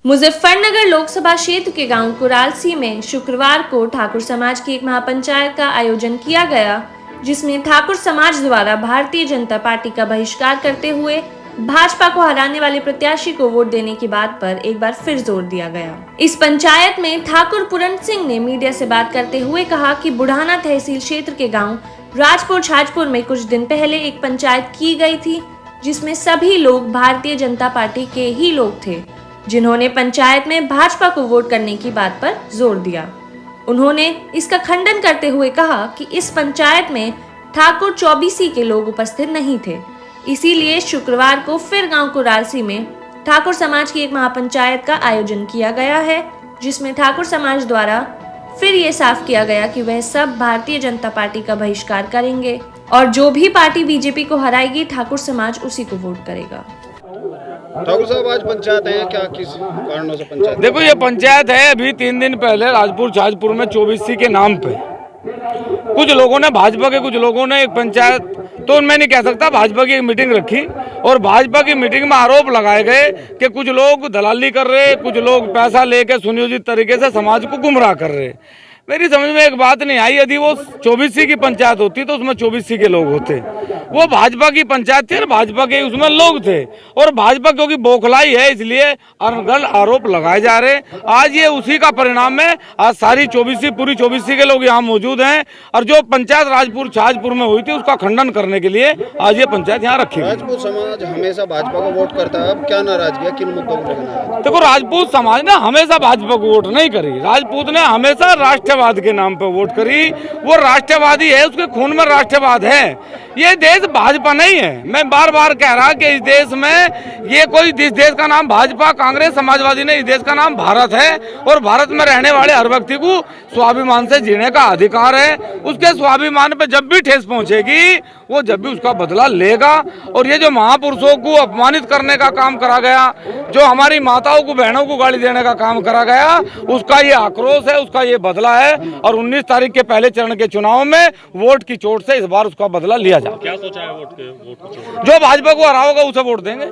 मुजफ्फरनगर लोकसभा क्षेत्र के गांव कुरालसी में शुक्रवार को ठाकुर समाज की एक महापंचायत का आयोजन किया गया, जिसमें ठाकुर समाज द्वारा भारतीय जनता पार्टी का बहिष्कार करते हुए भाजपा को हराने वाले प्रत्याशी को वोट देने की बात पर एक बार फिर जोर दिया गया। इस पंचायत में ठाकुर पूरन सिंह ने मीडिया से बात करते हुए कहा कि बुढ़ाना तहसील क्षेत्र के गाँव राजपुर छाजपुर में कुछ दिन पहले एक पंचायत की गई थी, जिसमें सभी लोग भारतीय जनता पार्टी के ही लोग थे, जिन्होंने पंचायत में भाजपा को वोट करने की बात पर जोर दिया। उन्होंने इसका खंडन करते हुए कहा कि इस पंचायत में ठाकुर चौबीसी के लोग उपस्थित नहीं थे, इसीलिए शुक्रवार को फिर गांव कुरालसी में ठाकुर समाज की एक महापंचायत का आयोजन किया गया है, जिसमें ठाकुर समाज द्वारा फिर ये साफ किया गया कि वह सब भारतीय जनता पार्टी का बहिष्कार करेंगे और जो भी पार्टी बीजेपी को हराएगी ठाकुर समाज उसी को वोट करेगा। ठाकुर साहब, आज पंचायत है क्या, किस कारणों से पंचायत? देखो, ये पंचायत है अभी 3 दिन पहले राजपुर छाजपुर में 24C के नाम पे कुछ लोगों ने, भाजपा के कुछ लोगों ने एक पंचायत, तो मैं नहीं कह सकता, भाजपा की एक मीटिंग रखी और भाजपा की मीटिंग में आरोप लगाए गए कि कुछ लोग दलाली कर रहे, कुछ लोग पैसा लेके सुनियोजित तरीके से समाज को गुमराह कर रहे। मेरी समझ में एक बात नहीं आई, यदि वो 24C की पंचायत होती तो उसमें 24C के लोग होते। वो भाजपा की पंचायत थी और भाजपा के उसमें लोग थे, और भाजपा क्योंकि बौखलाई है इसलिए अनगढ़ आरोप लगाए जा रहे। आज ये उसी का परिणाम है। आज सारी 24C, पूरी 24C के लोग यहाँ मौजूद हैं और जो पंचायत राजपुर छाजपुर में हुई थी उसका खंडन करने के लिए आज ये पंचायत यहाँ रखी गई। राजपूत समाज हमेशा भाजपा को वोट करता है, अब क्या नाराजगी है, किन मुद्दों को लेकर? देखो, राजपूत समाज ने हमेशा भाजपा को वोट नहीं करी। राजपूत ने हमेशा राष्ट्रवाद के नाम पर वोट करी। वो राष्ट्रवादी है, उसके खून में राष्ट्रवाद है। ये देश भाजपा नहीं है। मैं बार बार कह रहा कि इस देश में ये कोई, इस देश का नाम भाजपा, कांग्रेस, समाजवादी नहीं, इस देश का नाम भारत है और भारत में रहने वाले हर व्यक्ति को स्वाभिमान से जीने का अधिकार है। उसके स्वाभिमान पे जब भी ठेस पहुंचेगी वो जब भी उसका बदला लेगा। और ये जो महापुरुषों को अपमानित करने का काम करा गया, जो हमारी माताओं को, बहनों को गाली देने का काम करा गया, उसका ये आक्रोश है, उसका ये बदला है। और 19 तारीख के पहले चरण के चुनाव में वोट की चोट से इस बार उसका बदला लिया जाए। क्या सोचा है वोट की चोट? जो भाजपा को हरा होगा उसे वोट देंगे।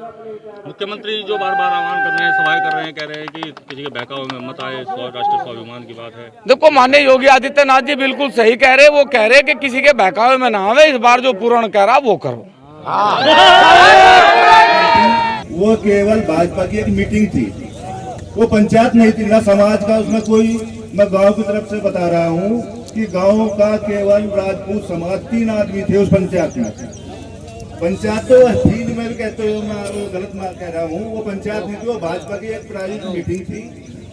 मुख्यमंत्री जो बार बार आह्वान कर रहे हैं, सभाएं कर रहे हैं, कह रहे हैं कि किसी के बहकावे में मत आए, राष्ट्रीय स्वाभिमान की बात है। देखो, माननीय योगी आदित्यनाथ जी बिल्कुल सही कह रहे। वो कह रहे कि किसी के बहकावे में ना आवे, इस बार जो पूर्ण कह रहा वो करो। वो केवल भाजपा की एक मीटिंग थी, वो पंचायत नहीं थी ना समाज का उसमें कोई। मैं गांव की तरफ से बता रहा हूं कि गांव का केवल राजपूत समाज 3 आदमी थे उस पंचायत में। पंचायत तो ठीक मैं कहते हो, मैं गलत कह रहा हूँ। वो पंचायत नहीं थी, वो भाजपा की एक प्राइवेट मीटिंग थी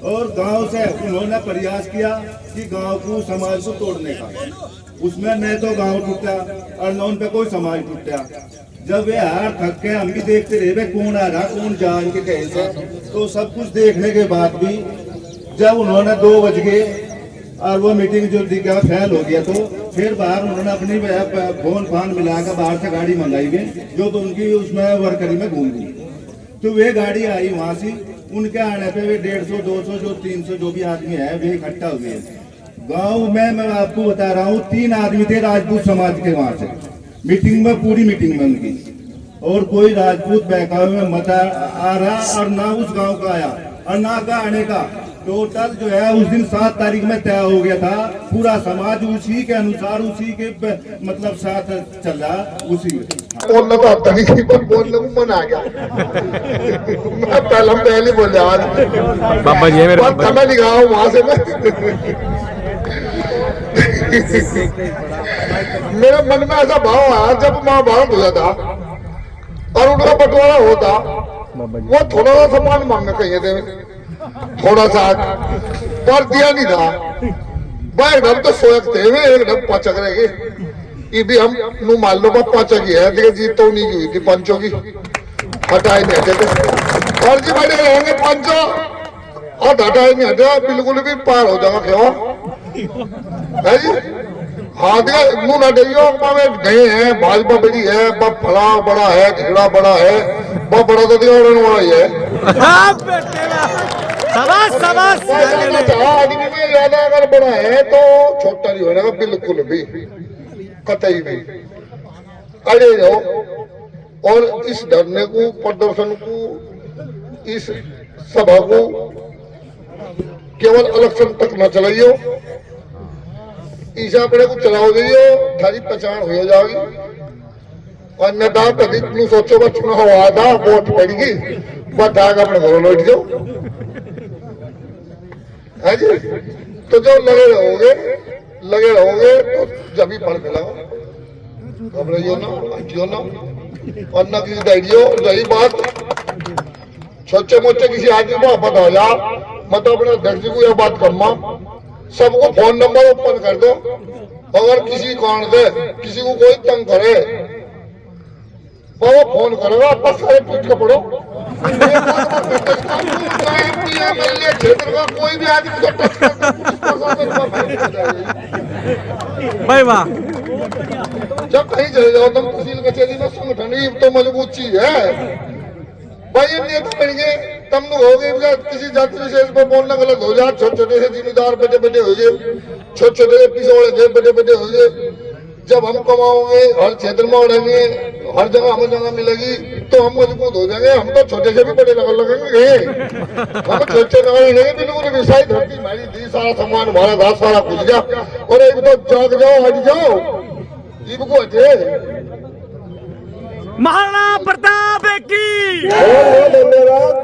और गांव से उन्होंने प्रयास किया कि गांव को, समाज को तोड़ने का। उसमें न तो गांव टूटा और न उन पे कोई समाज टूटा। जब वे हार थक के हम भी देखते रहे कौन आ रहा, कौन जान के कैसे, तो सब कुछ देखने के बाद भी जब उन्होंने 2 बज गए और वो मीटिंग जो दिखा फेल हो गया, तो फिर बाहर उन्होंने अपनी फोन फान मिलाकर बाहर से गाड़ी मंगाई गई, जो तो उनकी उसमें वर्करी में घूम गई। तो वे गाड़ी आई वहां से, उनके आने पे वे 150, 200, जो 300 जो भी आदमी है वे इकट्ठा हुए। गाँव में मैं आपको बता रहा हूँ 3 आदमी थे राजपूत समाज के वहां से मीटिंग में, पूरी मीटिंग में उनकी, और कोई राजपूत बहकावे में मत आ रहा और ना उस गाँव का आया और ना का आने का। टोटल जो है उस दिन 7 तारीख में तय हो गया था। पूरा समाज उसी के अनुसार, उसी के मतलब साथ चल रहा, उसी बोलना तो आता नहीं, पर बोलने को मन आ गया। मैं पहले बोल रहा बाबा जी मेरे खाना नहीं खाऊं वहां से मैं। मेरे मन में ऐसा भाव आया जब महाभारत हुआ था और उनका बंटवारा होता, वो थोड़ा सा सम्मान मांगना चाहिए थे, थोड़ा सा, पर दिया नहीं था। वह एकदम तो सोच थे, एकदम पचक रहे। ये भी हम नु मान लो पचक ही है, देखिए जीत तो नहीं हुई थी पंचों की, हटाए नहीं हटे थे। और जी बैठे रहेंगे पंचों और हटाए नहीं हटे, बिल्कुल भी पार हो जाएगा। क्यों है जी? हाँ देखा मुँह ना डेलियो गए हैं, भाजपा बड़ी है, फला बड़ा है, झगड़ा बड़ा है, बहुत बड़ा तो दिया वाला ही है। आदमी में ज्यादा अगर बड़ा है तो छोटा नहीं होगा बिल्कुल भी, कतई भी। अड़े जाओ और इस धरने को, प्रदर्शन को, इस सभा को केवल इलेक्शन तक न चलाइयो, ईसा अपने को चलाओ दियो, थारी पहचान हो जाएगी। अन्यथा कभी तुम सोचो बस चुनाव आधा वोट पड़ेगी, बस आग अपने घरों लौट जाओ, है जी। तो जो लगे रहोगे तो जब ही फल मिलेगा। घबराइयो ना, हटियो ना, और न किसी दैडियो। रही बात छोटे मोटे किसी आदमी को आपत हो जा, मतलब अपने अध्यक्ष को यह बात करना, सबको फोन नंबर ओपन कर दो। अगर किसी कारण से किसी को कोई तंग करे वो फोन करेगा, बस सारे ट्वीट के पढ़ो। क्षेत्र का कोई भी आदमी को टच करता भाई वाह। जब कहीं चले जाओ तुम तहसील कचहरी में, संगठन ही तो मजबूत चीज है भाई। ये नेता बन गए तब लोग हो गए, किसी जाति विशेष पर बोलना गलत हो जाए। छोटे छोटे से जिम्मेदार बड़े बड़े हो गए, छोटे छोटे पिछोड़े बड़े बड़े हो गए। जब हम कमाओगे, हर क्षेत्र में उड़ेंगे, हर जगह हमें जगह मिलेगी तो हम मजबूत हो जाएंगे। हम तो छोटे से भी बड़े लगेंगे, हम छोटे लगेंगे। बिल्कुल विषय धरती हमारी दी, सारा सामान हमारा था, सारा कुछ गया। और एक तो जाग जाओ, हट जाओ, इनको हटे। महाराणा प्रताप की धन्यवाद।